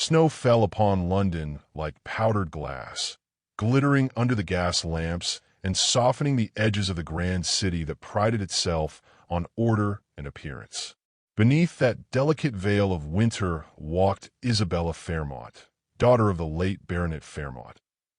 snow fell upon London like powdered glass, glittering under the gas lamps and softening the edges of the grand city that prided itself on order and appearance. Beneath that delicate veil of winter walked Isabella Fairmont, daughter of the late Baronet Fairmont.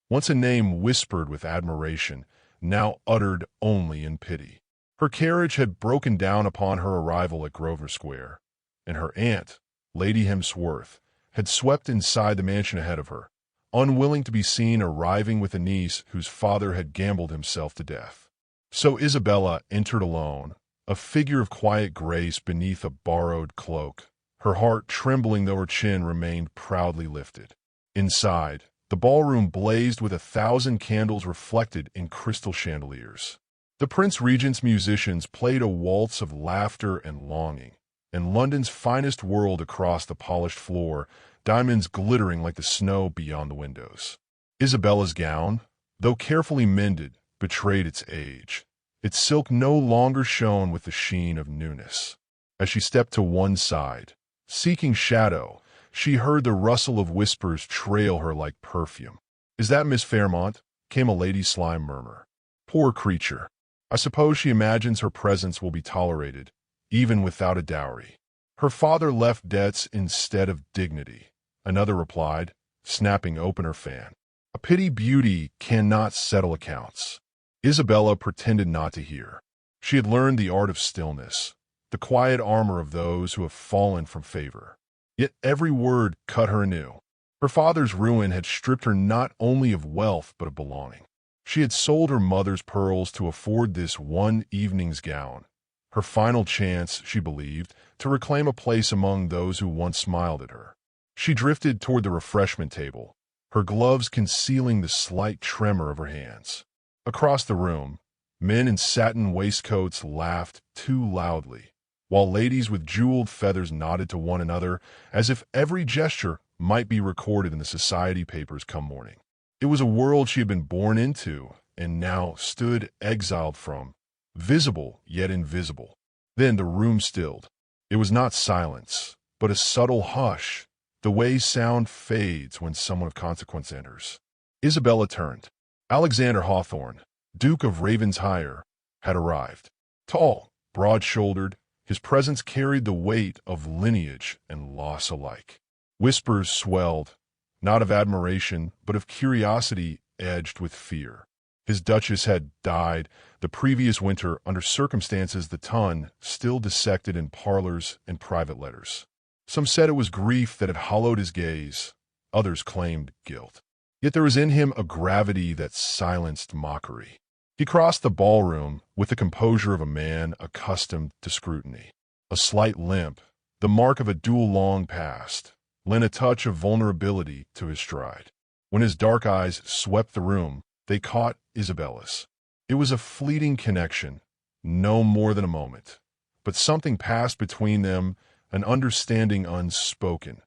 Once a name whispered with admiration, now uttered only in pity. Her carriage had broken down upon her arrival at Grosvenor Square, and her aunt, Lady Hemsworth, had swept inside the mansion ahead of her, unwilling to be seen arriving with a niece whose father had gambled himself to death. So Isabella entered alone, a figure of quiet grace beneath a borrowed cloak, her heart trembling though her chin remained proudly lifted. Inside, the ballroom blazed with 1,000 candles reflected in crystal chandeliers. The Prince Regent's musicians played a waltz of laughter and longing, and London's finest whirled across the polished floor, diamonds glittering like the snow beyond the windows. Isabella's gown, though carefully mended, betrayed its age. Its silk no longer shone with the sheen of newness. As she stepped to one side, seeking shadow, she heard the rustle of whispers trail her like perfume. "Is that Miss Fairmont?" came a lady's sly murmur. "Poor creature. I suppose she imagines her presence will be tolerated, even without a dowry. Her father left debts instead of dignity," another replied, snapping open her fan. "A pity beauty cannot settle accounts." Isabella pretended not to hear. She had learned the art of stillness, the quiet armor of those who have fallen from favor. Yet every word cut her anew. Her father's ruin had stripped her not only of wealth but of belonging. She had sold her mother's pearls to afford this one evening's gown, her final chance, she believed, to reclaim a place among those who once smiled at her. She drifted toward the refreshment table, her gloves concealing the slight tremor of her hands. Across the room, men in satin waistcoats laughed too loudly, while ladies with jeweled feathers nodded to one another as if every gesture might be recorded in the society papers come morning. It was a world she had been born into and now stood exiled from, visible yet invisible. Then the room stilled. It was not silence, but a subtle hush, the way sound fades when someone of consequence enters. Isabella turned. Alexander Hawthorne, Duke of Ravensshire, had arrived. Tall, broad-shouldered, his presence carried the weight of lineage and loss alike. Whispers swelled, not of admiration, but of curiosity edged with fear. His duchess had died the previous winter under circumstances the ton still dissected in parlors and private letters. Some said it was grief that had hollowed his gaze, others claimed guilt. Yet there was in him a gravity that silenced mockery. He crossed the ballroom with the composure of a man accustomed to scrutiny. A slight limp, the mark of a duel long past, lent a touch of vulnerability to his stride. When his dark eyes swept the room, they caught Isabella's. It was a fleeting connection, no more than a moment. But something passed between them, an understanding unspoken,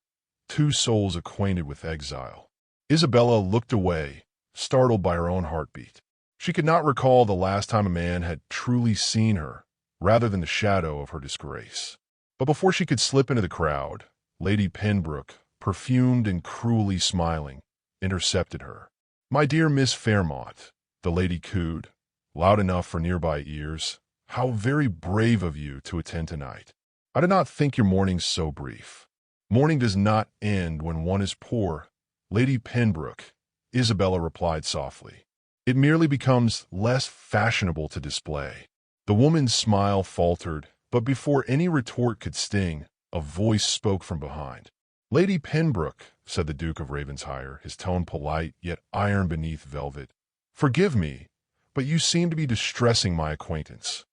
two souls acquainted with exile. Isabella looked away, startled by her own heartbeat. She could not recall the last time a man had truly seen her, rather than the shadow of her disgrace. But before she could slip into the crowd, Lady Pembroke, perfumed and cruelly smiling, intercepted her. "My dear Miss Fairmont," the lady cooed, loud enough for nearby ears, "how very brave of you to attend tonight. I did not think your morning so brief. Mourning does not end when one is poor, Lady Pembroke," Isabella replied softly. "It merely becomes less fashionable to display." The woman's smile faltered, but before any retort could sting, a voice spoke from behind. "Lady Pembroke," said the Duke of Ravensshire, his tone polite yet iron beneath velvet, "forgive me, but you seem to be distressing my acquaintance."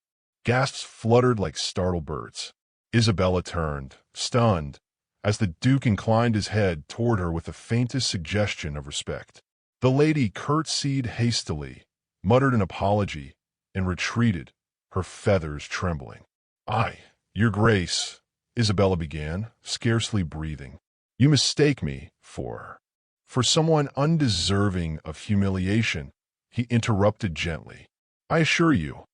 Gasps fluttered like startled birds. Isabella turned, stunned, as the Duke inclined his head toward her with the faintest suggestion of respect. The lady curtsied hastily, muttered an apology, and retreated, her feathers trembling. Your Grace," Isabella began, scarcely breathing. "You mistake me for someone undeserving of humiliation," he interrupted gently. "I assure you,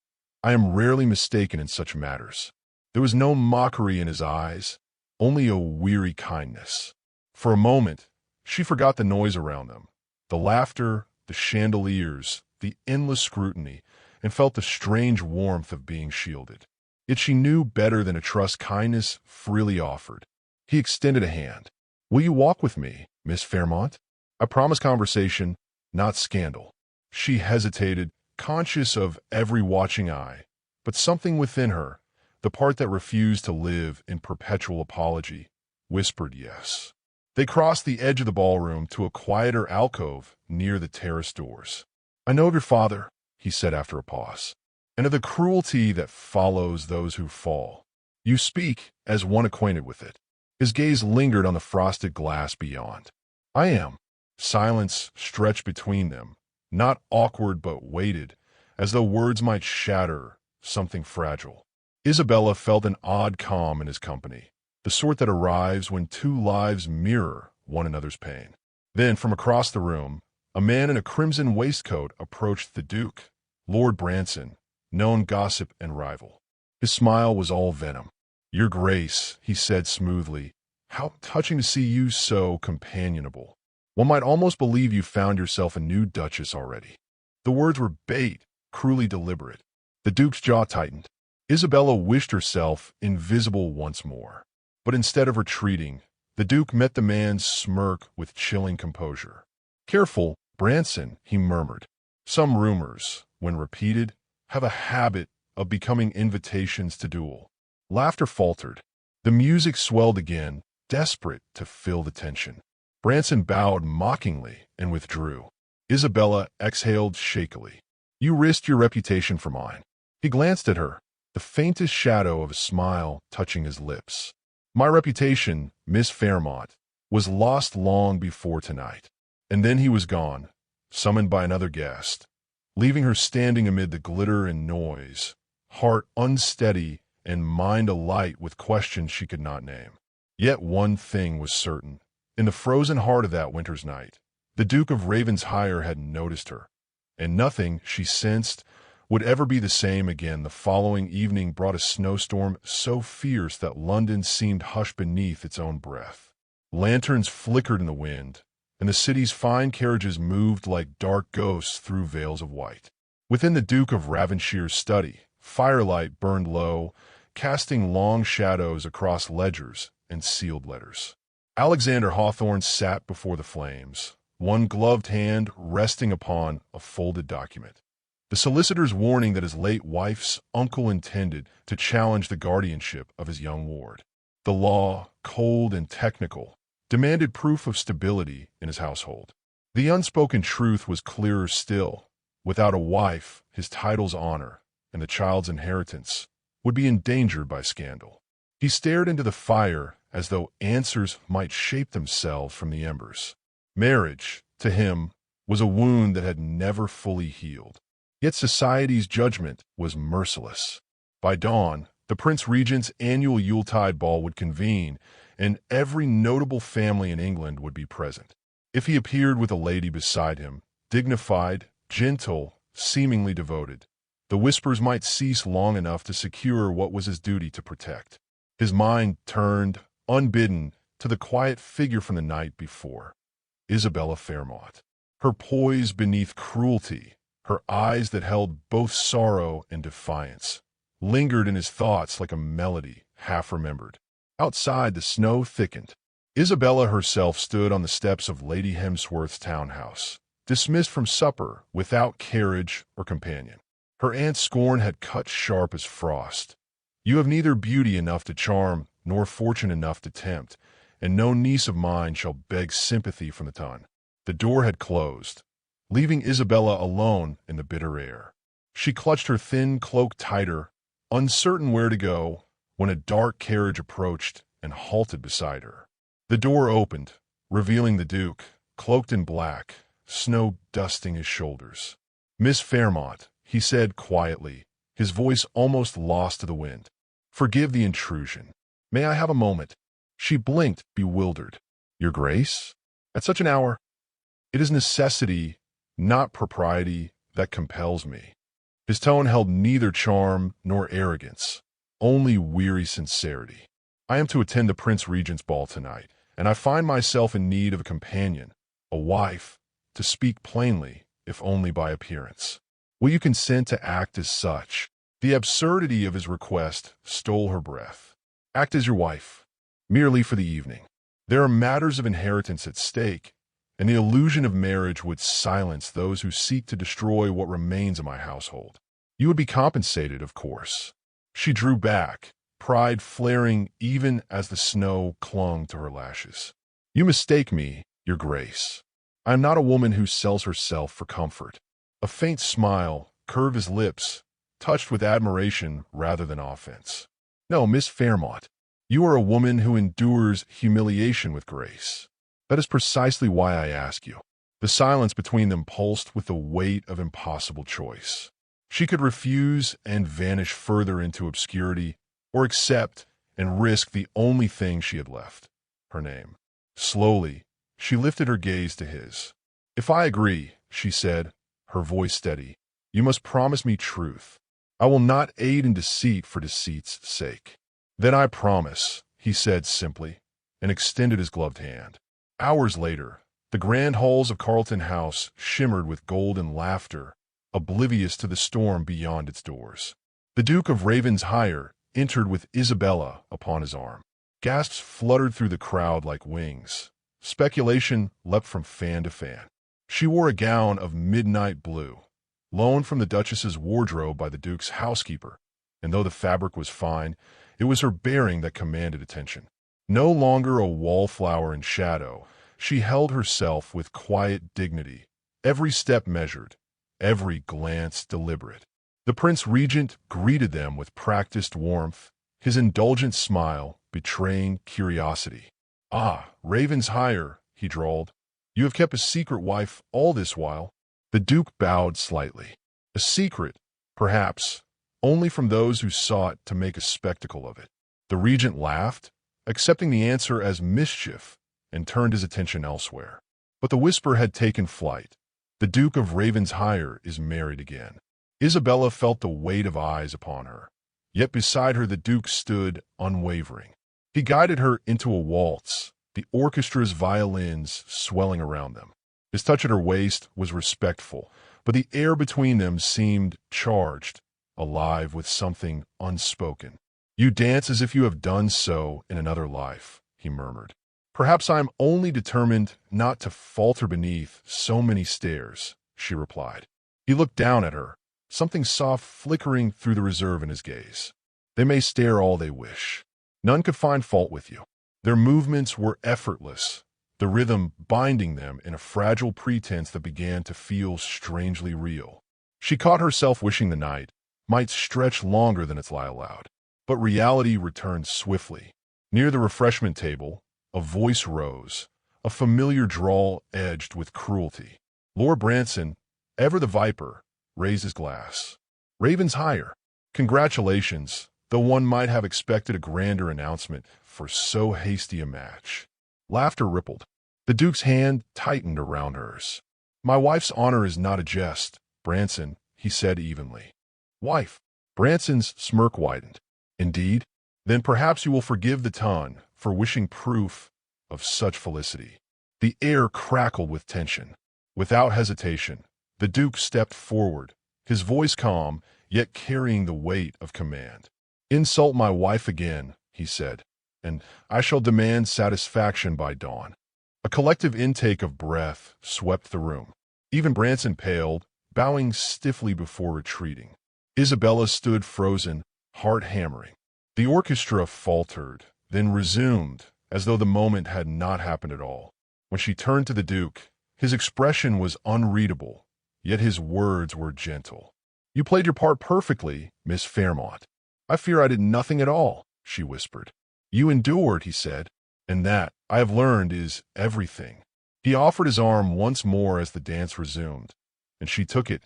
I am rarely mistaken in such matters." There was no mockery in his eyes, only a weary kindness. For a moment, she forgot the noise around them, the laughter, the chandeliers, the endless scrutiny, and felt the strange warmth of being shielded. Yet she knew better than to trust kindness freely offered. He extended a hand. "Will you walk with me, Miss Fairmont? I promise conversation, not scandal." She hesitated, conscious of every watching eye, but something within her, the part that refused to live in perpetual apology, whispered yes. They crossed the edge of the ballroom to a quieter alcove near the terrace doors. "I know of your father," he said after a pause, "and of the cruelty that follows those who fall. You speak as one acquainted with it." His gaze lingered on the frosted glass beyond. "I am." Silence stretched between them, not awkward but weighted, as though words might shatter something fragile. Isabella felt an odd calm in his company, the sort that arrives when two lives mirror one another's pain. Then, from across the room, a man in a crimson waistcoat approached the Duke, Lord Branson, known gossip and rival. His smile was all venom. "Your Grace," he said smoothly, "how touching to see you so companionable. One might almost believe you found yourself a new duchess already." The words were bait, cruelly deliberate. The Duke's jaw tightened. Isabella wished herself invisible once more. But instead of retreating, the Duke met the man's smirk with chilling composure. "Careful, Branson," he murmured. "Some rumors, when repeated, have a habit of becoming invitations to duel." Laughter faltered. The music swelled again, desperate to fill the tension. Branson bowed mockingly and withdrew. Isabella exhaled shakily. "You risked your reputation for mine." He glanced at her, the faintest shadow of a smile touching his lips. "My reputation, Miss Fairmont, was lost long before tonight." And then he was gone, summoned by another guest, leaving her standing amid the glitter and noise, heart unsteady and mind alight with questions she could not name. Yet one thing was certain. In the frozen heart of that winter's night, the Duke of Ravensshire had noticed her, and nothing, she sensed, would ever be the same again. The following evening brought a snowstorm so fierce that London seemed hushed beneath its own breath. Lanterns flickered in the wind, and the city's fine carriages moved like dark ghosts through veils of white. Within the Duke of Ravenshire's study, firelight burned low, casting long shadows across ledgers and sealed letters. Alexander Hawthorne sat before the flames, one gloved hand resting upon a folded document. The solicitor's warning that his late wife's uncle intended to challenge the guardianship of his young ward. The law, cold and technical, demanded proof of stability in his household. The unspoken truth was clearer still. Without a wife, his title's honor and the child's inheritance would be endangered by scandal. He stared into the fire as though answers might shape themselves from the embers. Marriage, to him, was a wound that had never fully healed. Yet society's judgment was merciless. By dawn, the Prince Regent's annual Yuletide ball would convene, and every notable family in England would be present. If he appeared with a lady beside him, dignified, gentle, seemingly devoted, the whispers might cease long enough to secure what was his duty to protect. His mind turned, unbidden, to the quiet figure from the night before, Isabella Fairmont. Her poise beneath cruelty, her eyes that held both sorrow and defiance, lingered in his thoughts like a melody half remembered. Outside, the snow thickened. Isabella herself stood on the steps of Lady Hemsworth's townhouse, dismissed from supper without carriage or companion. Her aunt's scorn had cut sharp as frost. "You have neither beauty enough to charm nor fortune enough to tempt, and no niece of mine shall beg sympathy from the ton." The door had closed, leaving Isabella alone in the bitter air. She clutched her thin cloak tighter, uncertain where to go, when a dark carriage approached and halted beside her. The door opened, revealing the Duke, cloaked in black, snow dusting his shoulders. "Miss Fairmont," he said quietly, his voice almost lost to the wind. "Forgive the intrusion. May I have a moment?" She blinked, bewildered. "Your Grace? At such an hour?" "It is necessity, not propriety, that compels me." His tone held neither charm nor arrogance, only weary sincerity. "I am to attend the Prince Regent's ball tonight, and I find myself in need of a companion, a wife, to speak plainly, if only by appearance. Will you consent to act as such?" The absurdity of his request stole her breath. "Act as your wife, merely for the evening. There are matters of inheritance at stake, and the illusion of marriage would silence those who seek to destroy what remains of my household. You would be compensated, of course." She drew back, pride flaring even as the snow clung to her lashes. "You mistake me, Your Grace. I am not a woman who sells herself for comfort." A faint smile curved his lips, touched with admiration rather than offense. "No, Miss Fairmont, you are a woman who endures humiliation with grace. That is precisely why I ask you." The silence between them pulsed with the weight of impossible choice. She could refuse and vanish further into obscurity, or accept and risk the only thing she had left, her name. Slowly, she lifted her gaze to his. "If I agree," she said, her voice steady, "you must promise me truth. I will not aid in deceit for deceit's sake." "Then I promise," he said simply, and extended his gloved hand. Hours later, the grand halls of Carlton House shimmered with golden laughter, oblivious to the storm beyond its doors. The Duke of Ravensshire entered with Isabella upon his arm. Gasps fluttered through the crowd like wings. Speculation leapt from fan to fan. She wore a gown of midnight blue, loaned from the Duchess's wardrobe by the Duke's housekeeper, and though the fabric was fine, it was her bearing that commanded attention. No longer a wallflower in shadow, she held herself with quiet dignity, every step measured, every glance deliberate. The Prince Regent greeted them with practiced warmth, his indulgent smile betraying curiosity. "Ah, Ravensshire," he drawled, "you have kept a secret, wife, all this while." The Duke bowed slightly. A secret, perhaps, only from those who sought to make a spectacle of it. The Regent laughed, accepting the answer as mischief, and turned his attention elsewhere. But the whisper had taken flight. The Duke of Ravensshire is married again. Isabella felt the weight of eyes upon her, yet beside her the Duke stood unwavering. He guided her into a waltz, the orchestra's violins swelling around them. His touch at her waist was respectful, but the air between them seemed charged, alive with something unspoken. "You dance as if you have done so in another life," he murmured. "Perhaps I am only determined not to falter beneath so many stares," she replied. He looked down at her, something soft flickering through the reserve in his gaze. "They may stare all they wish. None could find fault with you." Their movements were effortless, the rhythm binding them in a fragile pretense that began to feel strangely real. She caught herself wishing the night might stretch longer than its lie allowed. But reality returned swiftly. Near the refreshment table, a voice rose, a familiar drawl edged with cruelty. Lord Branson, ever the viper, raised his glass. "Ravensshire, congratulations, though one might have expected a grander announcement for so hasty a match." Laughter rippled. The Duke's hand tightened around hers. "My wife's honor is not a jest, Branson," he said evenly. "Wife." Branson's smirk widened. "Indeed? Then perhaps you will forgive the ton for wishing proof of such felicity." The air crackled with tension. Without hesitation, the Duke stepped forward, his voice calm, yet carrying the weight of command. "Insult my wife again," he said, "and I shall demand satisfaction by dawn." A collective intake of breath swept the room. Even Branson paled, bowing stiffly before retreating. Isabella stood frozen, heart hammering. The orchestra faltered, then resumed, as though the moment had not happened at all. When she turned to the Duke, his expression was unreadable, yet his words were gentle. "You played your part perfectly, Miss Fairmont." "I fear I did nothing at all," she whispered. "You endured," he said, "and that, I have learned, is everything." He offered his arm once more as the dance resumed, and she took it,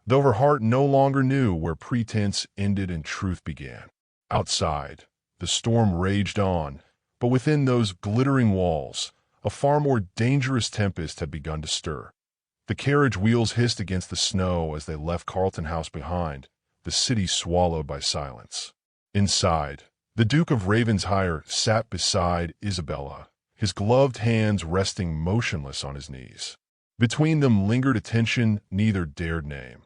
though her heart no longer knew where pretense ended and truth began. Outside, the storm raged on, but within those glittering walls, a far more dangerous tempest had begun to stir. The carriage wheels hissed against the snow as they left Carlton House behind, the city swallowed by silence. Inside, the Duke of Ravensshire sat beside Isabella, his gloved hands resting motionless on his knees. Between them lingered a tension neither dared name,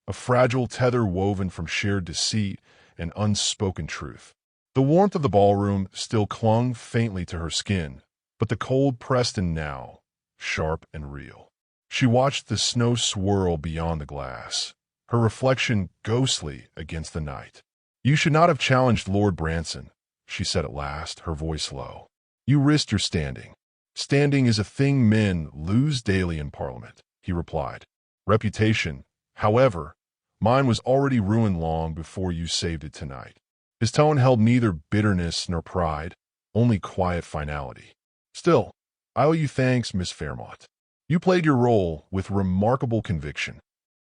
a fragile tether woven from shared deceit and unspoken truth. The warmth of the ballroom still clung faintly to her skin, but the cold pressed in now, sharp and real. She watched the snow swirl beyond the glass, her reflection ghostly against the night. "You should not have challenged Lord Branson," she said at last, her voice low. "You risked your standing." "Standing is a thing men lose daily in Parliament," he replied. "Reputation, however, mine was already ruined long before you saved it tonight." His tone held neither bitterness nor pride, only quiet finality. "Still, I owe you thanks, Miss Fairmont. You played your role with remarkable conviction."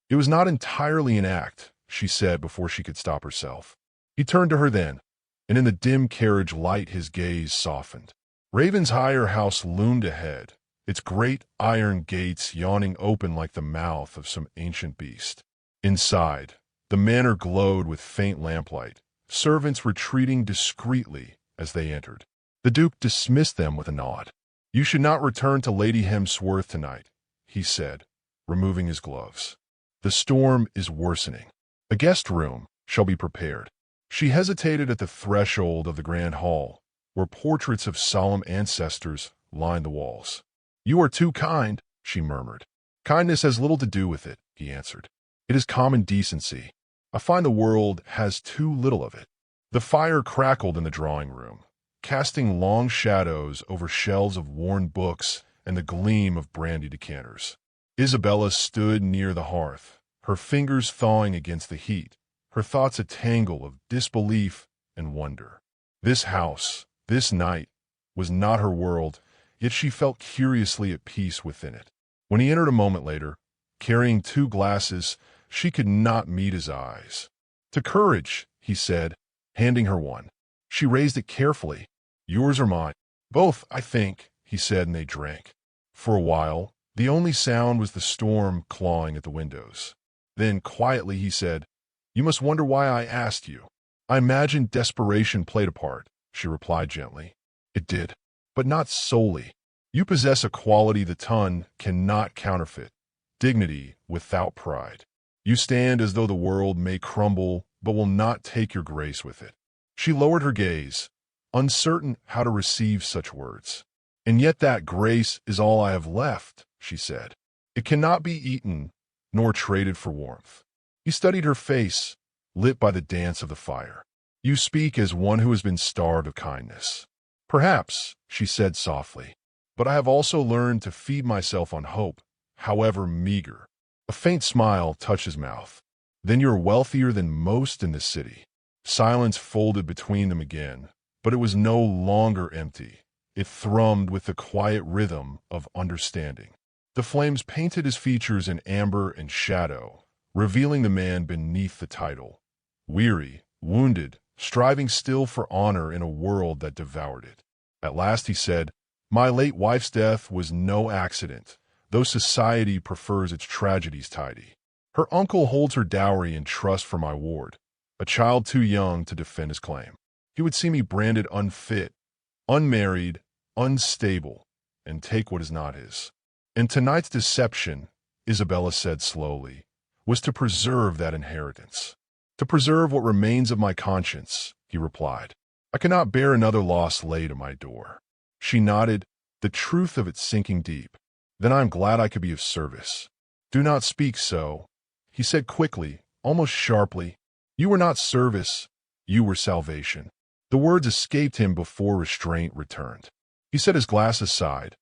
"It was not entirely an act," she said before she could stop herself. He turned to her then, and in the dim carriage light his gaze softened. Ravenshire's house loomed ahead, its great iron gates yawning open like the mouth of some ancient beast. Inside, the manor glowed with faint lamplight, servants retreating discreetly as they entered. The Duke dismissed them with a nod. "You should not return to Lady Hemsworth tonight," he said, removing his gloves. "The storm is worsening. A guest room shall be prepared." She hesitated at the threshold of the grand hall, where portraits of solemn ancestors lined the walls. "You are too kind," she murmured. "Kindness has little to do with it," he answered. "It is common decency. I find the world has too little of it." The fire crackled in the drawing room, casting long shadows over shelves of worn books and the gleam of brandy decanters. Isabella stood near the hearth, her fingers thawing against the heat, her thoughts a tangle of disbelief and wonder. This house, this night, was not her world, yet she felt curiously at peace within it. When he entered a moment later, carrying 2 glasses, she could not meet his eyes. "To courage," he said, handing her one. She raised it carefully. "Yours or mine?" "Both, I think," he said, and they drank. For a while, the only sound was the storm clawing at the windows. Then, quietly, he said, "You must wonder why I asked you." "I imagine desperation played a part," she replied gently. "It did, but not solely. You possess a quality the tongue cannot counterfeit, dignity without pride. You stand as though the world may crumble but will not take your grace with it." She lowered her gaze, uncertain how to receive such words. "And yet that grace is all I have left," she said. "It cannot be eaten, nor traded for warmth." He studied her face, lit by the dance of the fire. "You speak as one who has been starved of kindness." "Perhaps," she said softly, "but I have also learned to feed myself on hope, however meager." A faint smile touched his mouth. "Then you're wealthier than most in this city." Silence folded between them again, but it was no longer empty. It thrummed with the quiet rhythm of understanding. The flames painted his features in amber and shadow, revealing the man beneath the title. Weary, wounded, striving still for honor in a world that devoured it. At last he said, "My late wife's death was no accident, though society prefers its tragedies tidy. Her uncle holds her dowry in trust for my ward, a child too young to defend his claim. He would see me branded unfit, unmarried, unstable, and take what is not his." "And tonight's deception," Isabella said slowly, "was to preserve that inheritance. To preserve what remains of my conscience," he replied. "I cannot bear another loss laid at my door." She nodded, the truth of it sinking deep. "Then I am glad I could be of service." "Do not speak so," he said quickly, almost sharply. "You were not service, you were salvation." The words escaped him before restraint returned. He set his glass aside,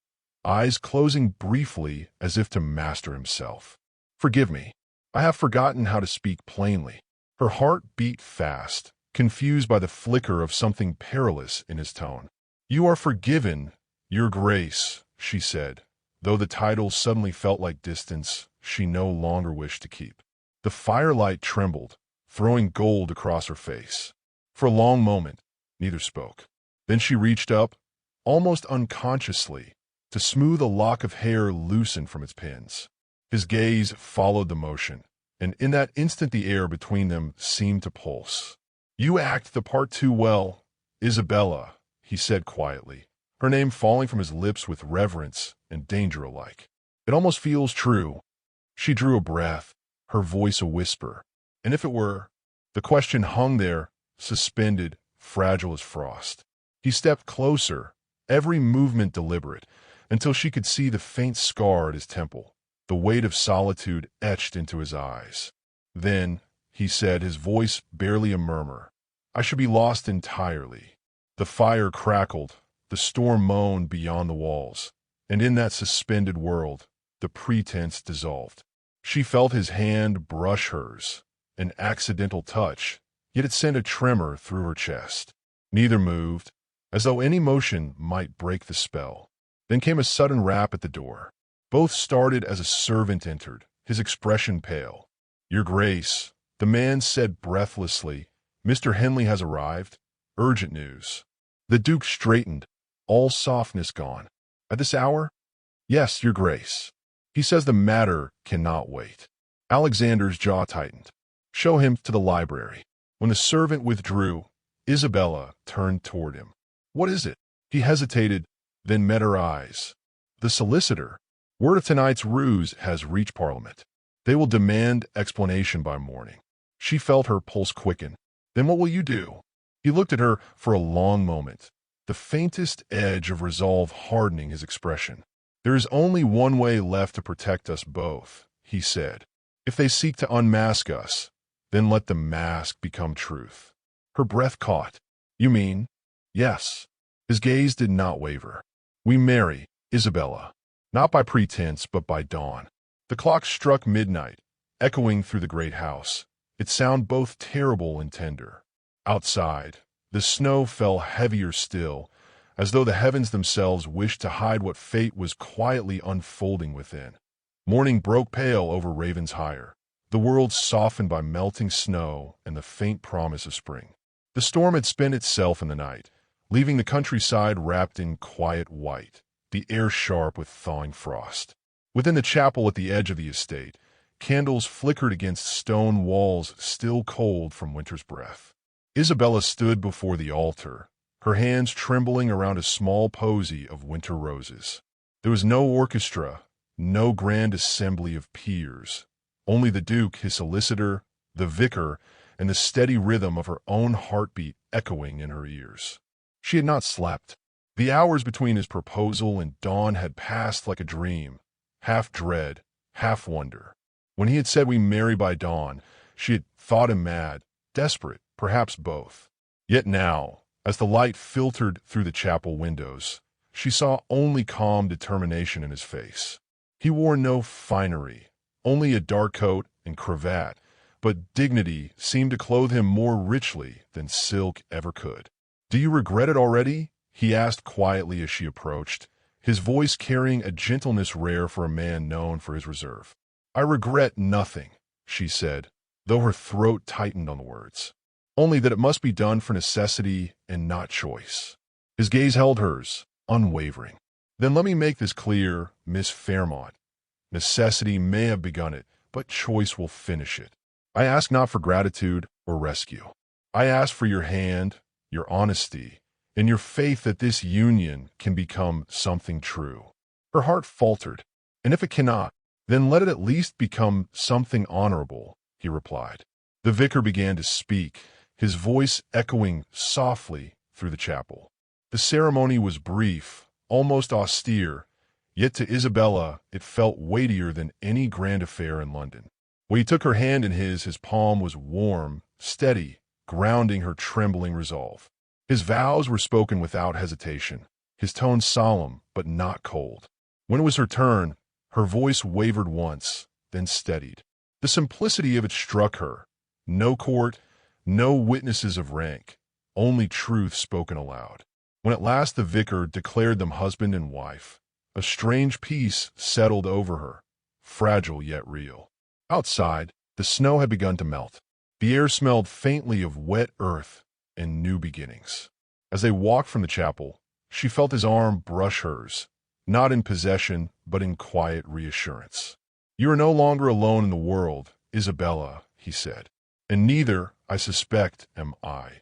eyes closing briefly as if to master himself. "Forgive me. I have forgotten how to speak plainly." Her heart beat fast, confused by the flicker of something perilous in his tone. "You are forgiven, Your Grace," she said, though the title suddenly felt like distance she no longer wished to keep. The firelight trembled, throwing gold across her face. For a long moment, neither spoke. Then she reached up, almost unconsciously, to smooth a lock of hair loosened from its pins. His gaze followed the motion, and in that instant the air between them seemed to pulse. "You act the part too well, Isabella," he said quietly, her name falling from his lips with reverence and danger alike. It almost feels true. She drew a breath, her voice a whisper. And if it were? The question hung there, suspended, fragile as frost. He stepped closer, every movement deliberate, until she could see the faint scar at his temple, the weight of solitude etched into his eyes. Then, he said, his voice barely a murmur, I should be lost entirely. The fire crackled, the storm moaned beyond the walls, and in that suspended world, the pretense dissolved. She felt his hand brush hers, an accidental touch, yet it sent a tremor through her chest. Neither moved, as though any motion might break the spell. Then came a sudden rap at the door. Both started as a servant entered, his expression pale. Your Grace, the man said breathlessly, Mr. Henley has arrived. Urgent news. The Duke straightened, all softness gone. At this hour? Yes, Your Grace. He says the matter cannot wait. Alexander's jaw tightened. Show him to the library. When the servant withdrew, Isabella turned toward him. What is it? He hesitated, then met her eyes. The solicitor. Word of tonight's ruse has reached Parliament. They will demand explanation by morning. She felt her pulse quicken. Then what will you do? He looked at her for a long moment, the faintest edge of resolve hardening his expression. There is only one way left to protect us both, he said. If they seek to unmask us, then let the mask become truth. Her breath caught. You mean? Yes. His gaze did not waver. We marry, Isabella. Not by pretense, but by dawn. The clock struck midnight, echoing through the great house. Its sound both terrible and tender. Outside, the snow fell heavier still, as though the heavens themselves wished to hide what fate was quietly unfolding within. Morning broke pale over Ravensshire, the world softened by melting snow and the faint promise of spring. The storm had spent itself in the night, leaving the countryside wrapped in quiet white, the air sharp with thawing frost. Within the chapel at the edge of the estate, candles flickered against stone walls still cold from winter's breath. Isabella stood before the altar, her hands trembling around a small posy of winter roses. There was no orchestra, no grand assembly of peers, only the Duke, his solicitor, the vicar, and the steady rhythm of her own heartbeat echoing in her ears. She had not slept. The hours between his proposal and dawn had passed like a dream, half dread, half wonder. When he had said we marry by dawn, she had thought him mad, desperate, perhaps both. Yet now, as the light filtered through the chapel windows, she saw only calm determination in his face. He wore no finery, only a dark coat and cravat, but dignity seemed to clothe him more richly than silk ever could. Do you regret it already? He asked quietly as she approached, his voice carrying a gentleness rare for a man known for his reserve. I regret nothing, she said, though her throat tightened on the words. Only that it must be done for necessity and not choice. His gaze held hers, unwavering. Then let me make this clear, Miss Fairmont. Necessity may have begun it, but choice will finish it. I ask not for gratitude or rescue. I ask for your hand, your honesty, and your faith that this union can become something true. Her heart faltered, and if it cannot, then let it at least become something honorable, he replied. The vicar began to speak, his voice echoing softly through the chapel. The ceremony was brief, almost austere, yet to Isabella it felt weightier than any grand affair in London. When he took her hand in his palm was warm, steady, grounding her trembling resolve. His vows were spoken without hesitation, his tone solemn but not cold. When it was her turn, her voice wavered once, then steadied. The simplicity of it struck her. No court, no witnesses of rank, only truth spoken aloud. When at last the vicar declared them husband and wife, a strange peace settled over her, fragile yet real. Outside, the snow had begun to melt. The air smelled faintly of wet earth and new beginnings. As they walked from the chapel, she felt his arm brush hers, not in possession, but in quiet reassurance. You are no longer alone in the world, Isabella, he said, and neither, I suspect, am I.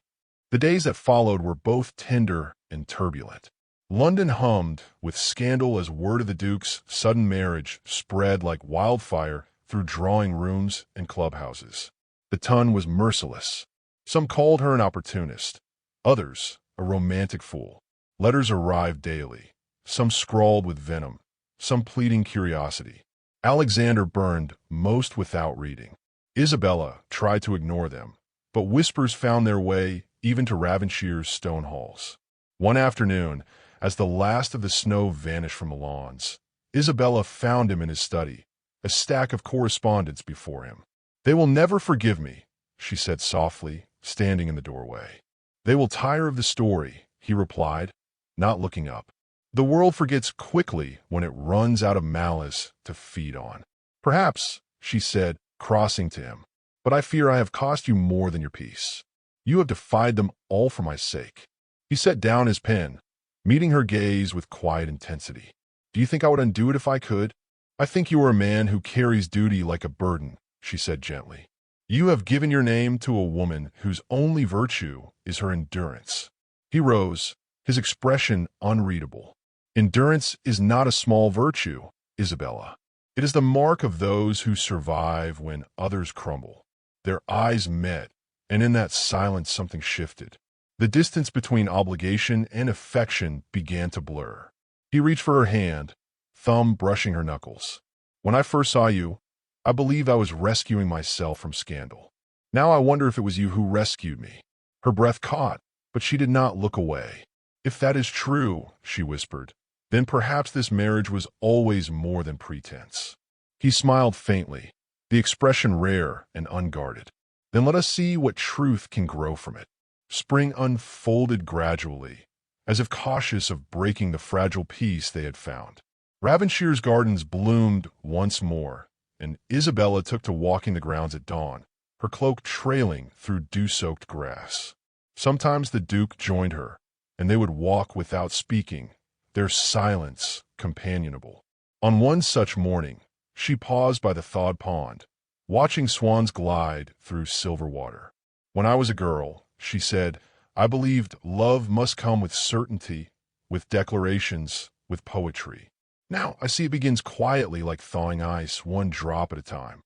The days that followed were both tender and turbulent. London hummed with scandal as word of the Duke's sudden marriage spread like wildfire through drawing rooms and clubhouses. The ton was merciless. Some called her an opportunist, others a romantic fool. Letters arrived daily, some scrawled with venom, some pleading curiosity. Alexander burned most without reading. Isabella tried to ignore them, but whispers found their way even to Ravenshire's stone halls. One afternoon, as the last of the snow vanished from the lawns, Isabella found him in his study, a stack of correspondence before him. "They will never forgive me," she said softly, standing in the doorway. "They will tire of the story," he replied, not looking up. "The world forgets quickly when it runs out of malice to feed on." "Perhaps," she said, crossing to him, "but I fear I have cost you more than your peace. You have defied them all for my sake." He set down his pen, meeting her gaze with quiet intensity. "Do you think I would undo it if I could?" "I think you are a man who carries duty like a burden," she said gently. "You have given your name to a woman whose only virtue is her endurance." He rose, his expression unreadable. "Endurance is not a small virtue, Isabella. It is the mark of those who survive when others crumble." Their eyes met, and in that silence something shifted. The distance between obligation and affection began to blur. He reached for her hand, thumb brushing her knuckles. "When I first saw you, I believed I was rescuing myself from scandal. Now I wonder if it was you who rescued me." Her breath caught, but she did not look away. "If that is true," she whispered, "then perhaps this marriage was always more than pretense." He smiled faintly, the expression rare and unguarded. "Then let us see what truth can grow from it." Spring unfolded gradually, as if cautious of breaking the fragile peace they had found. Ravenshire's gardens bloomed once more, and Isabella took to walking the grounds at dawn, her cloak trailing through dew-soaked grass. Sometimes the Duke joined her, and they would walk without speaking, their silence companionable. On one such morning, she paused by the thawed pond, watching swans glide through silver water. "When I was a girl," she said, "I believed love must come with certainty, with declarations, with poetry. Now I see it begins quietly like thawing ice, one drop at a time."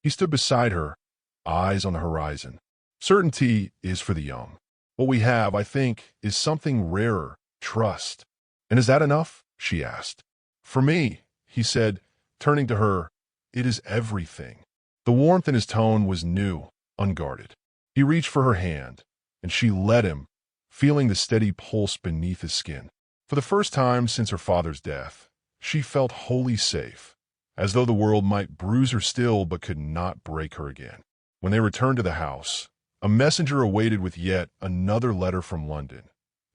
He stood beside her, eyes on the horizon. "Certainty is for the young. What we have, I think, is something rarer, trust." "And is that enough?" she asked. "For me," he said, turning to her, "it is everything." The warmth in his tone was new, unguarded. He reached for her hand, and she let him, feeling the steady pulse beneath his skin. For the first time since her father's death, she felt wholly safe, as though the world might bruise her still but could not break her again. When they returned to the house, a messenger awaited with yet another letter from London,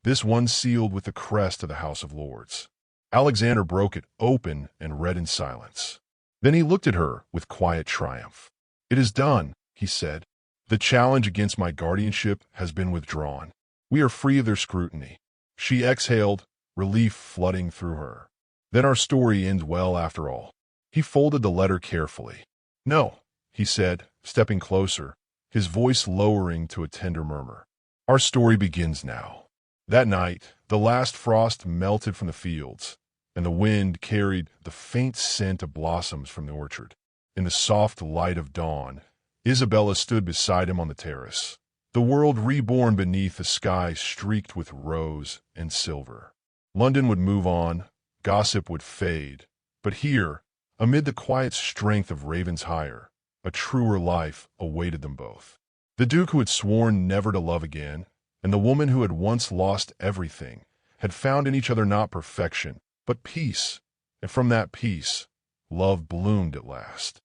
this one sealed with the crest of the House of Lords. Alexander broke it open and read in silence. Then he looked at her with quiet triumph. "It is done," he said. "The challenge against my guardianship has been withdrawn. We are free of their scrutiny." She exhaled, relief flooding through her. "Then our story ends well after all." He folded the letter carefully. "No," he said, stepping closer, his voice lowering to a tender murmur. "Our story begins now." That night, the last frost melted from the fields, and the wind carried the faint scent of blossoms from the orchard. In the soft light of dawn, Isabella stood beside him on the terrace, the world reborn beneath a sky streaked with rose and silver. London would move on, gossip would fade, but here, amid the quiet strength of Ravensshire, a truer life awaited them both. The Duke who had sworn never to love again, and the woman who had once lost everything, had found in each other not perfection, but peace, and from that peace, love bloomed at last.